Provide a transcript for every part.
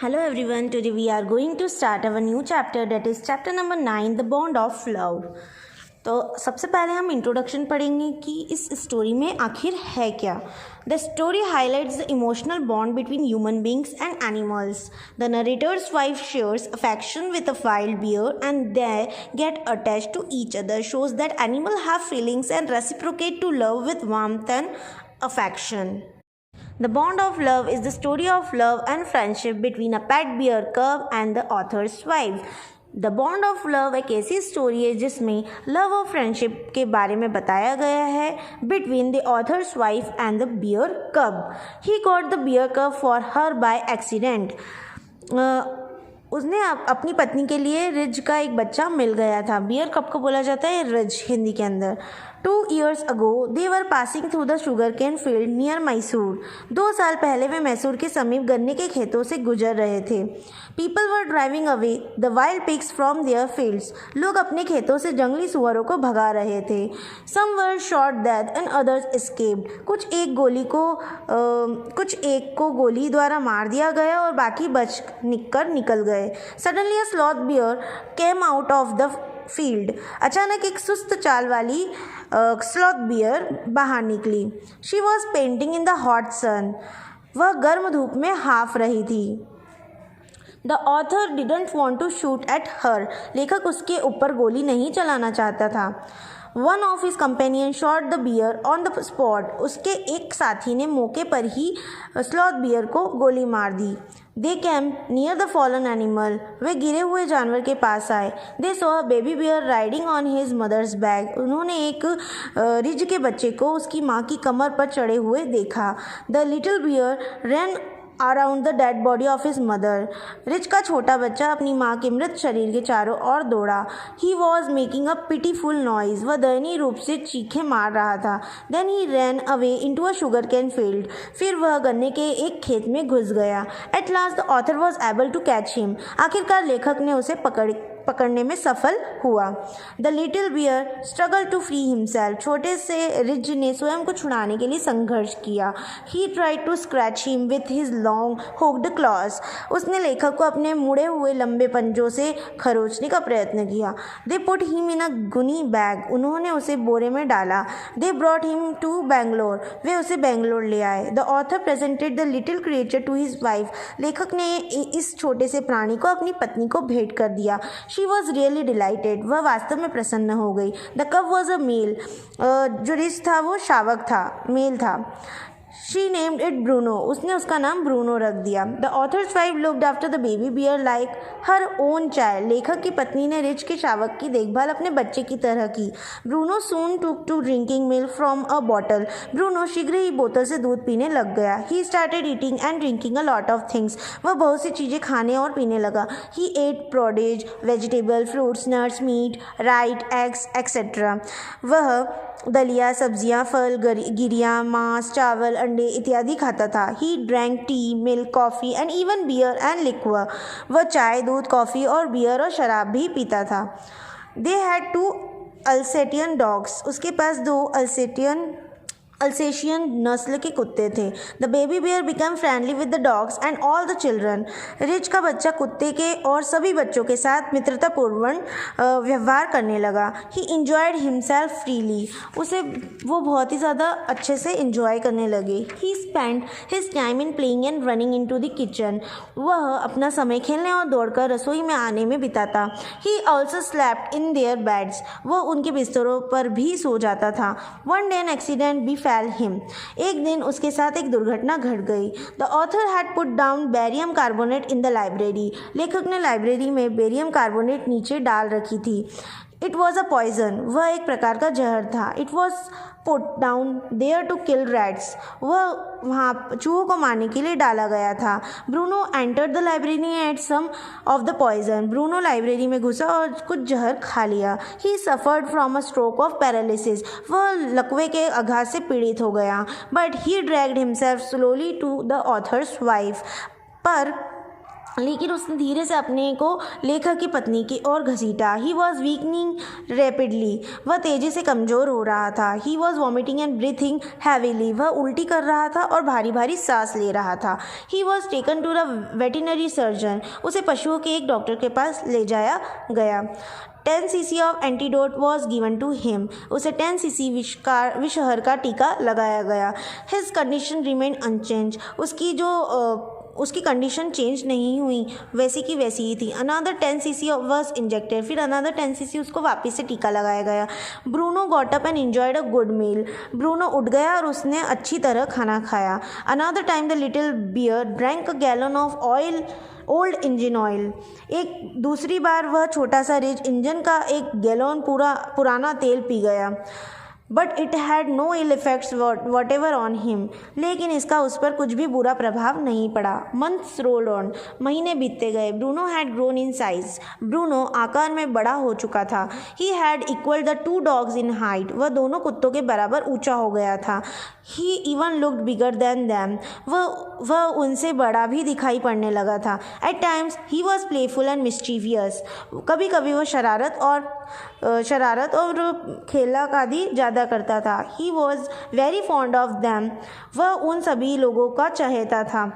Hello everyone, today we are going to start our new chapter, that is chapter number 9, The Bond of Love. तो सबसे पहले हम introduction पढ़ेंगे कि इस स्टोरी में आखिर है क्या. The story highlights the emotional bond between human beings and animals. The narrator's wife shares affection with a wild bear and they get attached to each other, shows that animals have feelings and reciprocate to love with warmth and affection. The Bond of Love is the story of love and friendship between a pet bear cub and the author's wife. The Bond of Love एक ऐसी story है जिसमें love और friendship के बारे में बताया गया है between the author's wife and the bear cub. He got the bear cub for her by accident. उसने अपनी पत्नी के लिए रिज का एक बच्चा मिल गया था. बियर कब को बोला जाता है रिज हिंदी के अंदर. 2 years ago they were passing through the sugarcane field near Mysore. 2 साल पहले वे मैसूर के समीप गन्ने के खेतों से गुजर रहे थे. People were driving away the wild pigs from their fields. लोग अपने खेतों से जंगली सुअरों को भगा रहे थे. Some were shot dead and others escaped. कुछ एक को गोली द्वारा मार दिया गया और बाकी बच निकल गए. Suddenly a sloth bear came out of the field. अचानक एक सुस्त चाल वाली स्लॉथ बियर बाहर निकली. She was panting in the hot sun. वह गर्म धूप में हाफ रही थी. The author didn't want to shoot at her. लेखक उसके ऊपर गोली नहीं चलाना चाहता था. One of his companion shot the bear on the spot. उसके एक साथी ने मौके पर ही स्लॉथ बियर को गोली मार दी. They came near the fallen animal. वे गिरे हुए जानवर के पास आए. They saw a baby bear riding on his mother's back. उन्होंने एक रिज के बच्चे को उसकी माँ की कमर पर चढ़े हुए देखा. The little bear ran around the dead body of his mother. रिच का छोटा बच्चा अपनी माँ के मृत शरीर के चारों ओर दौड़ा. He was making a pitiful noise. वह दयनीय रूप से चीखें मार रहा था. Then he ran away into a sugar cane field. फिर वह गन्ने के एक खेत में घुस गया. At last the author was able to catch him. आखिरकार लेखक ने उसे पकड़ने में सफल हुआ. The little bear struggle to free himself. छोटे से रिज ने स्वयं को छुड़ाने के लिए संघर्ष किया. He tried to scratch him with his long hooked claws. उसने लेखक को अपने मुड़े हुए लंबे पंजों से खरोचने का प्रयत्न किया. दे पुट हिम इन अ गुनी बैग. उन्होंने उसे बोरे में डाला. They brought him to Bangalore. वे उसे बेंगलोर ले आए. The author presented the little creature to his wife. लेखक ने इस छोटे से प्राणी को अपनी पत्नी को भेंट कर दिया. She was really delighted. वह वास्तव में प्रसन्न हो गई. The cub was a male. जो रिच था वो शावक था, मेल था. She named it Bruno. उसने उसका नाम ब्रूनो रख दिया. The author's wife looked after the baby bear like her own child. लेखक की पत्नी ने रिच के शावक की देखभाल अपने बच्चे की तरह की. Bruno soon took to drinking milk from a bottle. Bruno शीघ्र ही बोतल से दूध पीने लग गया. He started eating and drinking a lot of things. वह बहुत सी चीज़ें खाने और पीने लगा. He ate produce, vegetable, fruits, nuts, meat, rice, eggs, etc. वह दलिया, सब्जियां, फल, गिरियाँ, मांस, चावल, अंडे इत्यादि खाता था. He drank tea, milk, coffee and even beer and liquor. वह चाय, दूध, कॉफ़ी और बियर और शराब भी पीता था. They had 2 Alsatian dogs. उसके पास 2 अल्सेशियन नस्ल के कुत्ते थे. The baby bear become friendly with the dogs and all the children. रिच का बच्चा कुत्ते के और सभी बच्चों के साथ मित्रतापूर्वक व्यवहार करने लगा. He enjoyed himself freely. वो बहुत ही ज़्यादा अच्छे से इंजॉय करने लगे. He spend his time in playing and running in to the kitchen. वह अपना समय खेलने और दौड़कर रसोई में आने में बिताता. He also slept in their beds. वह उनके बिस्तरों पर भी सो जाता था. One day an accident befell him. एक दिन उसके साथ एक दुर्घटना घट गई. The author had put down barium carbonate in the library. लेखक ने लाइब्रेरी में बेरियम कार्बोनेट नीचे डाल रखी थी. It was a poison. वह एक प्रकार का जहर था. It was put down there to kill rats. वह वहाँ चूहों को मारने के लिए डाला गया था. Bruno entered the library ate some of the poison. Bruno library में घुसा और कुछ जहर खा लिया. He suffered from a stroke of paralysis. वह लकवे के आघात से पीड़ित हो गया. But he dragged himself slowly to the author's wife. पर लेकिन उसने धीरे से अपने को लेखक की पत्नी की ओर घसीटा। ही वॉज वीकनिंग रैपिडली, वह तेजी से कमज़ोर हो रहा था। He was vomiting and breathing heavily, वह उल्टी कर रहा था और भारी भारी सांस ले रहा था। He was taken to the veterinary surgeon, उसे पशुओं के एक डॉक्टर के पास ले जाया गया। 10 cc of antidote was given to him, उसे 10 cc विषहर का टीका लगाया गया। हिज कंडीशन रिमेन अनचेंज, उसकी कंडीशन चेंज नहीं हुई, वैसी की वैसी ही थी। अनदर 10 cc वॉज इंजेक्टेड, फिर अनदर 10 cc उसको वापस से टीका लगाया गया। Bruno got up and enjoyed a good meal, Bruno उठ गया और उसने अच्छी तरह खाना खाया। Another time the little bear drank a gallon of oil old engine oil, एक दूसरी बार वह छोटा सा रिच इंजन का एक गैलन पुराना तेल पी गया। But it had no ill effects whatever on him, लेकिन इसका उस पर कुछ भी बुरा प्रभाव नहीं पड़ा। मंथ्स रोल्ड ऑन, महीने बीतते गए। Bruno had grown in size, Bruno आकार में बड़ा हो चुका था। He had equal the 2 dogs in height, वह दोनों कुत्तों के बराबर ऊंचा हो गया था। He even looked bigger than them, वह उनसे बड़ा भी दिखाई पड़ने लगा था। At times he was playful and mischievous, कभी कभी वह शरारत और खेला आदि ज़्यादा करता था। He was very fond of them, वह उन सभी लोगों का चाहता था।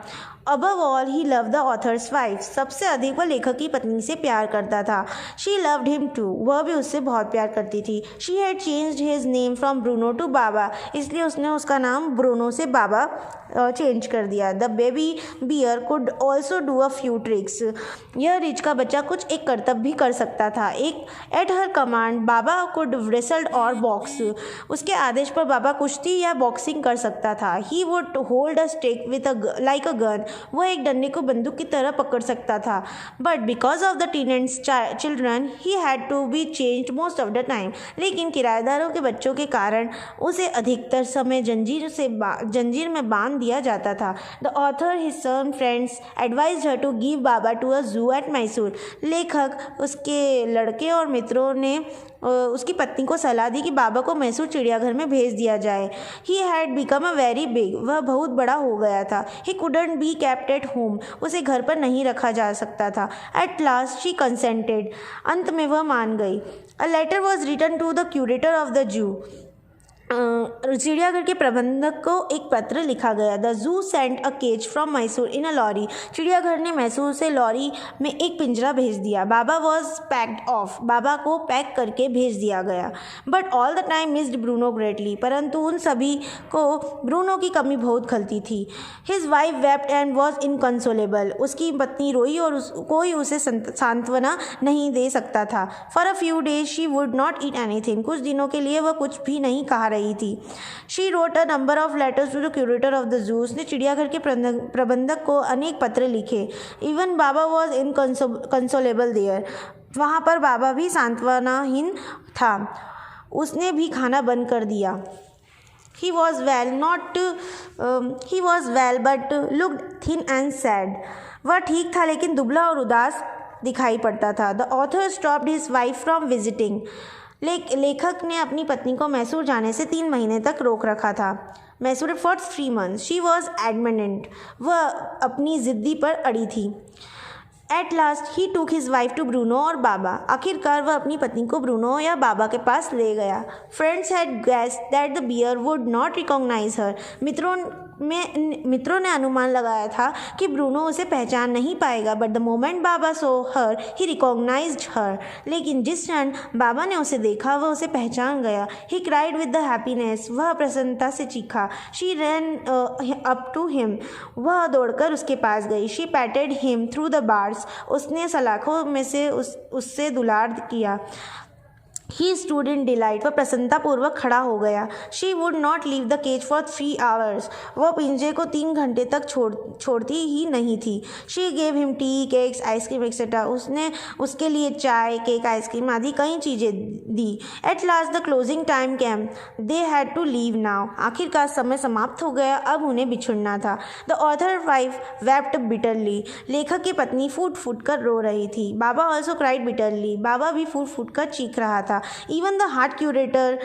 Above all he love the author's wife, सबसे अधिक वह लेखक की पत्नी से प्यार करता था। शी लव्ड हिम टू, वह भी उससे बहुत प्यार करती थी। She had changed his name from Bruno to Baba, इसलिए उसने उसका नाम ब्रूनो से बाबा चेंज कर दिया। The baby bear could also do a few tricks, यह रिच का बच्चा कुछ एक करतब भी कर सकता था। एक at her command Baba could wrestled और बॉक्स, उसके आदेश पर बाबा कुश्ती या बॉक्सिंग कर सकता था। He would hold a stick with like a gun, वह एक डंडे को बंदूक की तरह पकड़ सकता था। But because of the tenants children he had to be chained most of the time, लेकिन किराएदारों के बच्चों के कारण उसे अधिकतर समय जंजीर में बांध दिया जाता था। The author his son friends advised her to give Baba to a zoo at Mysore, लेखक, उसके लड़के और मित्रों ने उसकी पत्नी को सलाह दी कि बाबा को मैसूर चिड़ियाघर में भेज दिया जाए। He had become a very big, वह बहुत बड़ा हो गया था। He couldn't be kept at home, उसे घर पर नहीं रखा जा सकता था। एट लास्ट शी कंसेंटेड, अंत में वह मान गई। A letter was written to the curator of the zoo, चिड़ियाघर के प्रबंधक को एक पत्र लिखा गया। The zoo sent a cage from Mysore in a lorry, चिड़ियाघर ने मैसूर से लॉरी में एक पिंजरा भेज दिया। बाबा वॉज पैक्ड ऑफ, बाबा को पैक करके भेज दिया गया। But all the time missed Bruno greatly, परंतु उन सभी को ब्रूनो की कमी बहुत खलती थी। His wife wept and was inconsolable, उसकी पत्नी रोई और कोई उसे सांत्वना नहीं दे सकता था। For a few days she would not eat anything, कुछ दिनों के लिए वह कुछ भी नहीं खा रही थी। She wrote a number of letters to the curator of the zoo, उसने चिड़ियाघर के प्रबंधक को अनेक पत्र लिखे। Even Baba was inconsolable there, वहाँ पर बाबा भी सांत्वनाहीन था, उसने भी खाना बंद कर दिया। He was well but looked thin and sad, वह ठीक था लेकिन दुबला और उदास दिखाई पड़ता था। The author stopped his wife from visiting, लेखक ने अपनी पत्नी को मैसूर जाने से 3 महीने तक रोक रखा था। Mysore for 3 months, she was adamant, वह अपनी ज़िद्दी पर अड़ी थी। एट लास्ट ही टूक हिज वाइफ टू ब्रूनो और बाबा, आखिरकार वह अपनी पत्नी को ब्रूनो या बाबा के पास ले गया। Friends had guessed that the bear would not recognise her, मित्रों ने अनुमान लगाया था कि ब्रूनो उसे पहचान नहीं पाएगा। But the moment Baba saw her he recognised her, लेकिन जिस क्षण बाबा ने उसे देखा वह उसे पहचान गया। He cried with the happiness, वह प्रसन्नता से चीखा। She ran up to him, वह दौड़कर उसके पास गई। She patted him through the bars, उसने सलाखों में से उससे दुलार किया। ही स्टूड इन डिलाइट, वह प्रसन्नतापूर्वक खड़ा हो गया। She would not leave the cage for 3 hours, वह पिंजरे को 3 घंटे तक छोड़ती ही नहीं थी। She gave him tea, cakes, ice cream etcetera, उसने उसके लिए चाय, केक, आइसक्रीम आदि कई चीज़ें दी। At last the closing time came, they had to leave now, आखिरकार समय समाप्त हो गया, अब उन्हें बिछुड़ना था। The author wife wept bitterly, लेखक की पत्नी फूट फूट कर रो रही थी। Baba also cried bitterly, Baba भी फूट फूट कर चीख रहा था। था। Even the heart curator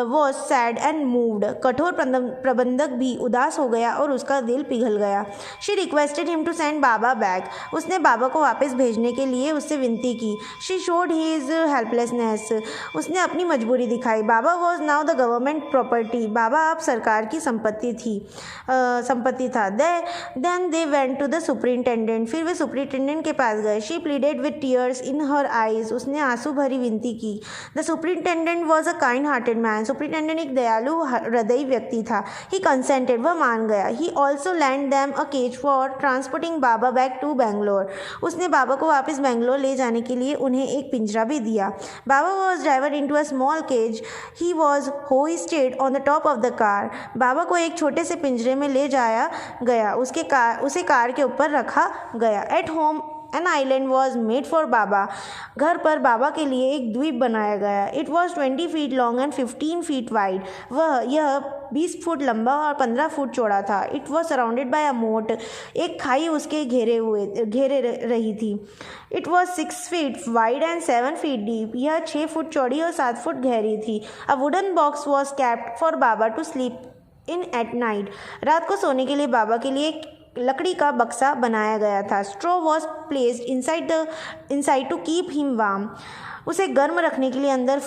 was sad and moved. कठोर प्रबंधक भी उदास हो गया और उसका दिल पिघल गया। She requested him to send Baba back. उसने बाबा को वापस भेजने के लिए उससे विनती की। She showed his helplessness. उसने अपनी मजबूरी दिखाई। Baba was now the government property. Baba अब सरकार की संपत्ति था। Then they went to the superintendent. फिर वे सुपरिंटेंडेंट के पास गए। She pleaded with tears in her eyes. उसने आंसू भरी विनती की। The superintendent was a kind hearted man. Superintendent एक दयालु हृदयी व्यक्ति था। He consented. वह मान गया। He also lent them a cage for transporting Baba back to Bangalore. उसने बाबा को वापस बेंगलोर ले जाने के लिए उन्हें एक पिंजरा भी दिया। Baba was driver in to a small cage. He was hoisted on the top of the car. Baba को एक छोटे से पिंजरे में ले जाया गया। उसे कार के ऊपर रखा गया। At home an island was made for Baba. घर पर बाबा के लिए एक द्वीप बनाया गया। It was 20 feet long and 15 feet wide. यह 20 फुट लंबा और 15 फुट चौड़ा था। It was surrounded by a moat. एक खाई उसके घेरे रही थी। It was 6 feet wide and 7 feet deep. यह 6 फुट चौड़ी और 7 फुट गहरी थी। A wooden box was kept for Baba to sleep in at night. रात को सोने के लिए बाबा के लिए एक लकड़ी का बक्सा बनाया गया था। Straw was placed inside to keep him warm. उसे गर्म रखने के लिए अंदर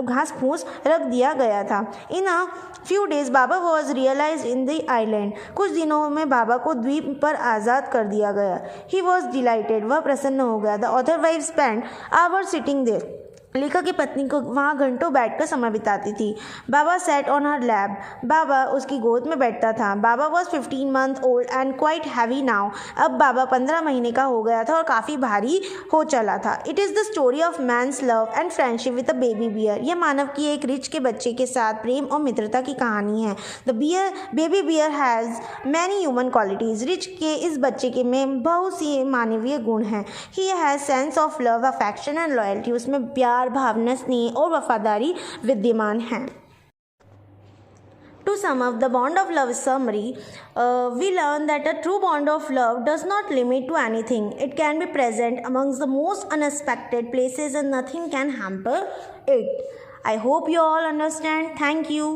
घास फूस रख दिया गया था। In a few days Baba was realise in the island. कुछ दिनों में बाबा को द्वीप पर आज़ाद कर दिया गया। He was delighted. वह प्रसन्न हो गया। The author wife spend hours sitting there. लेखक की पत्नी को वहाँ घंटों बैठकर समय बिताती थी। Baba sat on her lap. Baba उसकी गोद में बैठता था। Baba was 15 month old and quite heavy now. अब बाबा 15 महीने का हो गया था और काफ़ी भारी हो चला था। It is the story of man's love and friendship with a baby bear. यह मानव की एक रिच के बच्चे के साथ प्रेम और मित्रता की कहानी है। The baby bear has many human qualities. रिच के इस बच्चे के में बहुत सी मानवीय गुण हैं। He has sense of love, affection and loyalty. उसमें प्यार, भावना, स्नेह और वफादारी विद्यमान है। To sum up the bond of love summary, we learn that a true bond of love does not limit to anything. It can be present amongst the most unexpected places and nothing can hamper it. I hope you all understand. Thank you.